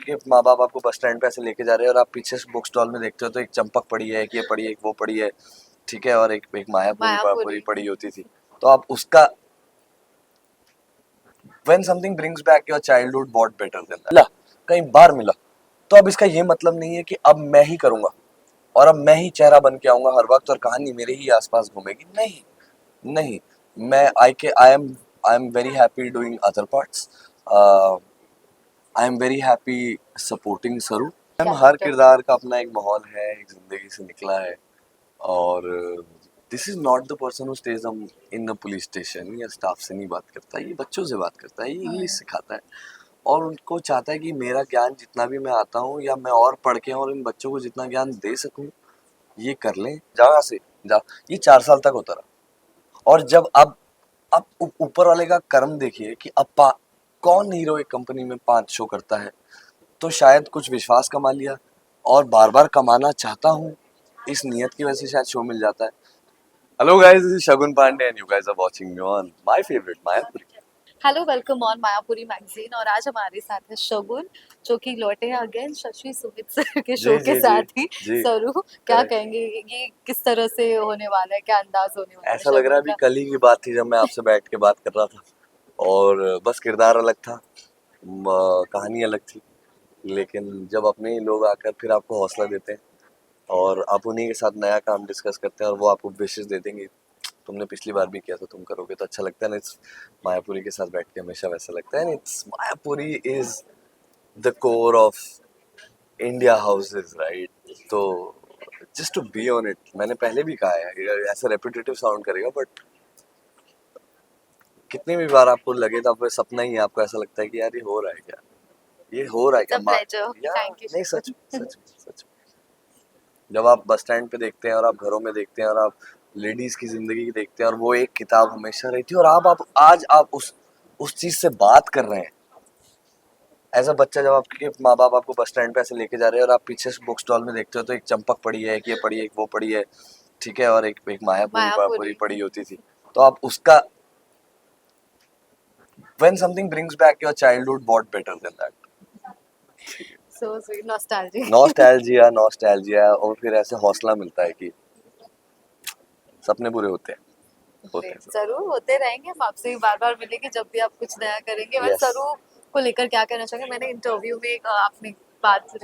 आपके माँ बाप आपको बस स्टैंड पे ऐसे लेके जा रहे हैं और आप पीछे बुक स्टॉल में देखते हो तो एक चंपक पड़ी है, एक ये पड़ी है, एक वो पड़ी है, ठीक है, और एक एक मायापुरी पूरी मायापुरी। पड़ी होती थी। तो आप उसका when something brings back your childhood what better than that, मिला, कई बार मिला। तो अब इसका ये मतलब नहीं है कि अब मैं ही करूंगा और अब मैं ही चेहरा बन के आऊंगा हर वक्त और कहानी मेरे ही आसपास घूमेगी, नहीं। नहीं, मैं I am very happy doing other parts, I am very happy supporting सरू। मैम हर कैरेक्टर। किरदार का अपना एक माहौल है, एक जिंदगी से निकला है। और this is not the person who stays in the police station या स्टाफ से नहीं बात करता, ये बच्चों से बात करता है, ये इंग्लिश सिखाता है और उनको चाहता है कि मेरा ज्ञान जितना भी मैं आता हूँ या मैं और पढ़ के और इन बच्चों को जितना ज्ञान दे सकूँ ये कर लें। जहाँ से जा, ये 4 साल तक होता रहा। और जब अब ऊपर वाले का कर्म देखिए कि अब कौन हीरो एक कंपनी में 5 शो करता है, तो शायद कुछ विश्वास कमा लिया और बार बार कमाना चाहता हूँ, इस नियत की वजह से शायद शो मिल जाता है। Hello guys, this is Shagun Pandey and you guys are watching me on my favourite Mayapuri. Hello, welcome on Mayapuri magazine. और आज हमारे साथ है शगुन, जो कि लौटे हैं अगेन शशि सुमित सर के जी शो के जी जी साथ ही। जी। सरू, क्या करेक्ट। कहेंगे, ये किस तरह से होने वाला है, क्या अंदाज होने वाला है ऐसा लग रहा है शगुन अभी का? कल ही की बात थी जब मैं आपसे बैठ के बात कर रहा था और बस किरदार अलग था, कहानी अलग थी, लेकिन जब अपने ही लोग आकर फिर आपको हौसला देते हैं और आप उन्हीं के साथ नया काम डिस्कस करते हैं और वो आपको विशेष दे देंगे, तुमने पिछली बार भी किया था, तुम करोगे तो अच्छा लगता है ना। इट्स मायापुरी के साथ बैठ के हमेशा वैसा लगता है। It's Mayapuri is the core of India houses, right? तो just to be on it, मैंने पहले भी कहा है, ऐसा रेपिटेटिव साउंड करेगा बट कितनी भी बार आपको लगे तो आपको सपना ही है, आपको ऐसा लगता है कि यार ये हो रहा है क्या, ये हो रहा है इट्स क्या अ प्लेजर, या थैंक यू नहीं। सच शगुन। सच सच जब आप बस स्टैंड पे देखते हैं और आप घरों में देखते हैं और आप लेडीज की जिंदगी देखते हैं और वो एक किताब हमेशा रहती है और आप आज आप उस चीज से बात कर रहे हैं। ऐसा बच्चा जब आपके माँ बाप आपको बस स्टैंड पे ऐसे लेके जा रहे हैं और आप पीछे बुक स्टॉल में देखते हो तो एक चंपक पड़ी है, एक ये पड़ी है, एक वो पड़ी है, ठीक है, और एक मायापुरी पूरी मायापुरी। पड़ी होती थी। तो आप उसका when something brings back your childhood what better than that। So sweet, nostalgia. Nostalgia nostalgia और फिर ऐसे हौसला मिलता है कि सपने पूरे होते हैं, होते हैं सब। जरूर होते रहेंगे, हम आपसे बार बार मिलेंगे जब भी आप कुछ नया करेंगे। मैं यस। सरू को लेकर क्या कहना चाहूंगी, मैंने इंटरव्यू में आपने बात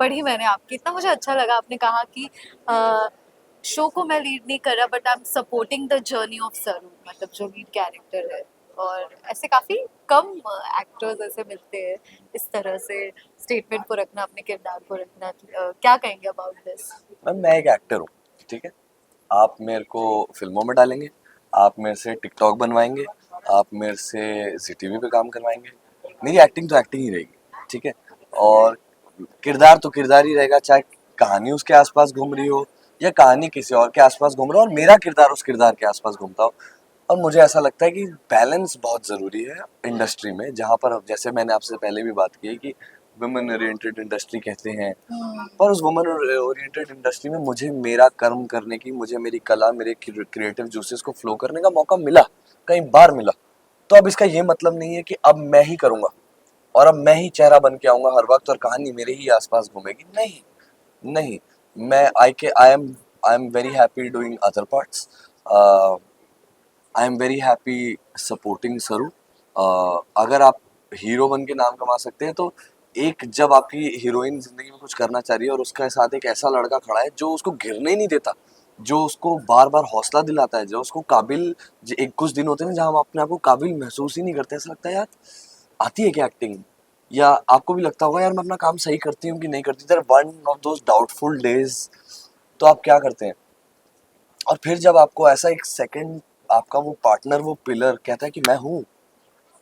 पढ़ी मैंने आपकी, इतना मुझे अच्छा लगा। आपने कहा कि शो को मैं लीड नहीं कर रहा but I am supporting the journey of सरू, मतलब जो लीड कैरेक्टर है। और ऐसे काफी कम एक्टर्स ऐसे मिलते हैं इस तरह से स्टेटमेंट को रखना, अपने किरदार को रखना। क्या कहेंगे अबाउट दिस? मैम मैं एक एक्टर हूँ, ठीक है, आप मेरे को फिल्मों में डालेंगे, आप मेरे से टिकटॉक बनवाएंगे, आप मेरे से जी टीवी पे काम करवाएंगे, मेरी एक्टिंग तो एक्टिंग ही रहेगी, ठीक है। और किरदार तो किरदार ही रहेगा, चाहे कहानी उसके आसपास घूम रही हो या कहानी किसी और के आसपास घूम रहा हो और मेरा किरदार उस किरदार के आसपास घूमता हो। और मुझे ऐसा लगता है कि बैलेंस बहुत ज़रूरी है इंडस्ट्री में, जहाँ पर जैसे मैंने आपसे पहले भी बात की है कि वुमेन ओरिएंटेड इंडस्ट्री कहते हैं, पर उस वुमेन ओरिएंटेड इंडस्ट्री में मुझे मेरा कर्म करने की, मुझे मेरी कला, मेरे क्रिएटिव जूसेस को फ्लो करने का मौका मिला, कई बार मिला। तो अब इसका ये मतलब नहीं है कि अब मैं ही करूँगा और अब मैं ही चेहरा बन के आऊँगा हर वक्त और कहानी मेरे ही आसपास घूमेगी, नहीं। नहीं, मैं I am very happy doing other parts, I am very happy supporting सरू। अगर आप हीरो बन के नाम कमा सकते हैं तो एक जब आपकी हीरोइन जिंदगी में कुछ करना चाह रही है और उसके साथ एक ऐसा लड़का खड़ा है जो उसको गिरने ही नहीं देता, जो उसको बार बार हौसला दिलाता है, जो उसको काबिल, एक कुछ दिन होते हैं ना जहाँ हम अपने आप को काबिल महसूस ही नहीं करते, ऐसा लगता है यार आती है क्या एक्टिंग, या आपको भी लगता होगा यार मैं अपना काम सही करती हूँ कि नहीं करती, there one of those doubtful days. तो आप क्या करते हैं, और फिर जब आपको ऐसा एक सेकंड आपका वो पार्टनर, वो पिलर कहता है कि मैं हूँ,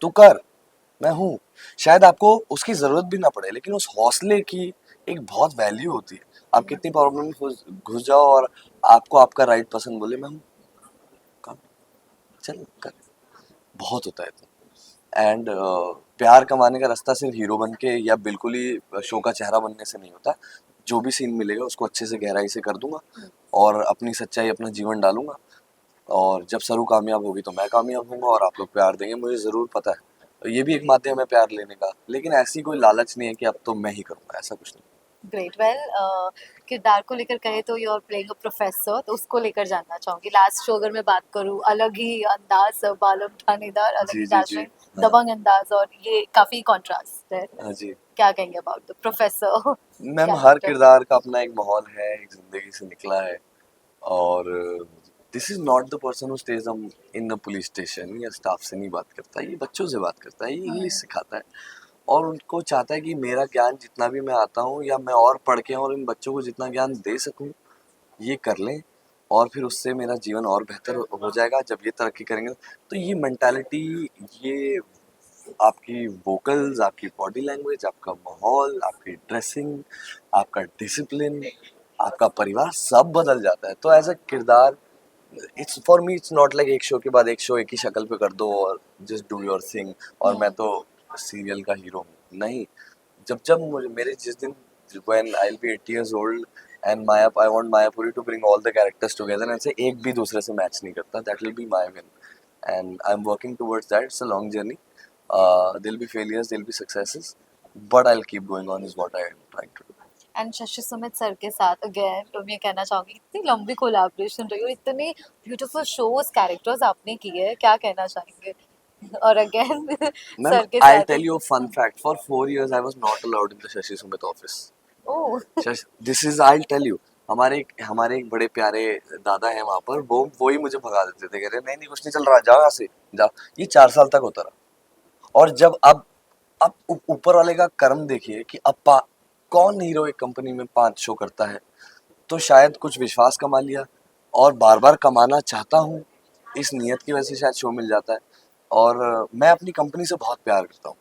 तू कर, मैं हूँ, शायद आपको उसकी जरूरत भी ना पड़े, लेकिन उस हौसले की एक बहुत वैल्यू होती है। आप कितनी प्रॉब्लम में घुस जाओ और आपको आपका राइट पसंद बोले मैं हूँ, काम चल कर, बहुत होता है तो। एंड प्यार कमाने का रास्ता सिर्फ हीरो बन के या बिल्कुल ही शो का चेहरा बनने से नहीं होता। जो भी सीन मिलेगा उसको अच्छे से गहराई से कर दूंगा और अपनी सच्चाई, अपना जीवन डालूंगा। और जब सरू कामयाब होगी तो मैं कामयाब होऊंगा और आप लोग प्यार देंगे, मुझे ज़रूर पता है। ये भी एक माध्यम है प्यार लेने का, लेकिन ऐसी कोई लालच नहीं है कि अब तो मैं ही करूँगा, ऐसा कुछ नहीं। ग्रेट वेल किरदार को लेकर कहे तो you are playing a professor, तो उसको लेकर जानना चाहूंगी। लास्ट शो अगर मैं बात करूं, अलग ही अंदाज, बाल उठानेदार, अलग ही जी, जी, जी। dazzling, हाँ, दबंग अंदाज, और ये काफी कॉन्ट्रास्ट है। हाँ जी। क्या कहेंगे about the professor ma'am her character? किरदार का अपना एक माहौल है, एक ज़िंदगी से निकला है और this is not the person who stage in the police station या स्टाफ से नहीं बात करता, ये बच्चों से बात करता है, ये इंग्लिश सिखाता है और उनको चाहता है कि मेरा ज्ञान जितना भी मैं आता हूँ या मैं और पढ़ के और इन बच्चों को जितना ज्ञान दे सकूँ, ये कर लें और फिर उससे मेरा जीवन और बेहतर हो जाएगा। जब ये तरक्की करेंगे तो ये मेंटालिटी, ये आपकी वोकल्स, आपकी बॉडी लैंग्वेज, आपका माहौल, आपकी ड्रेसिंग, आपका डिसिप्लिन, आपका परिवार सब बदल जाता है। तो एज अ किरदार, it's for me, it's not like एक शो के बाद एक शो एक ही शक्ल पे कर दो और जस्ट डू योर थिंग और मैं तो सीरियल का हीरो हूँ। नहीं, जब जब मुझे मेरे जिस दिन when I'll be 8 years old and Maya, I want Mayapuri to bring all the characters together and say एक भी दूसरे से मैच नहीं करता, that will be my win and I'm working towards that. It's a long journey. There'll be failures, there'll be successes, but I'll keep going on is what I am trying to do. And Shashi Sumit sir के साथ again तो मैं कहना चाहूंगी, इतनी लंबी collaboration रही और इतने ब्यूटीफुल शोज, कैरेक्टर्स आपने किए हैं, क्या कहना चाहेंगे? और अगेन Ma'am, सर के I'll साथ tell you a fun fact. For 4 years, I was not allowed in the Shashi Sumit office. Oh this is, I tell you, हमारे एक बड़े प्यारे दादा हैं वहां पर, वो ही मुझे भगा देते थे, कह रहे नहीं नहीं कुछ नहीं चल रहा, जाओ यहाँ से, जाओ। ये 4 साल तक होता रहा और जब अब ऊपर वाले का कर्म देखिए कि अब कौन हीरो एक कंपनी में 5 शो करता है, तो शायद कुछ विश्वास कमा लिया और बार बार कमाना चाहता हूँ, इस नियत की वजह से शायद शो मिल जाता है और मैं अपनी कंपनी से बहुत प्यार करता हूँ।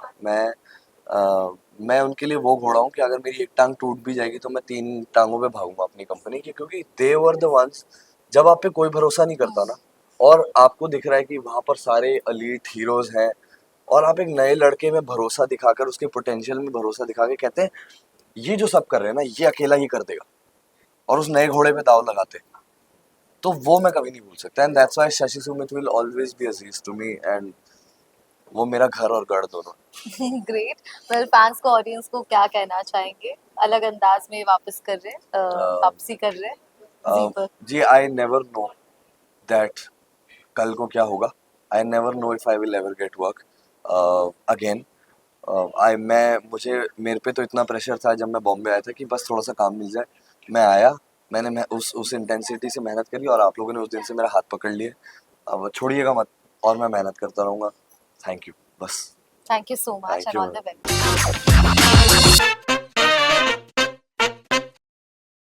मैं उनके लिए वो घोड़ा हूँ कि अगर मेरी एक टांग टूट भी जाएगी तो मैं 3 टांगों पे भागूंगा अपनी कंपनी की, क्योंकि दे वर द वंस, जब आप पे कोई भरोसा नहीं करता ना और आपको दिख रहा है कि वहां पर सारे एलीट हीरोज हैं और आप एक नए लड़के में भरोसा दिखाकर, उसके पोटेंशियल में भरोसा दिखा के कहते हैं ये जो सब कर रहे हैं ना ये अकेला ही कर देगा और उस नए घोड़े पे दाव लगाते हैं, तो वो मैं कभी नहीं भूल सकता and that's why Shashi Sumit will always be अजीज टू मी एंड वो मेरा घर और गढ़ दोनों। ग्रेट वेल फैंस को, ऑडियंस को क्या कहना चाहेंगे? अलग अंदाज में वापस कर रहे वापसी कर रहे जी पर। जी, आई नेवर नो दैट कल को क्या होगा, I never know if I will ever get work again. I मैं मुझे मेरे पे तो इतना प्रेशर था जब मैं बॉम्बे आया था कि बस थोड़ा सा काम मिल जाए, मैं आया, मैं उस इंटेंसिटी से मेहनत करी और आप लोगों ने उस दिन से मेरा हाथ पकड़ लिया, अब छोड़िएगा मत और मैं मेहनत करता रहूँगा। थैंक यू, बस। Thank you so much thank and you all ma'am. The best.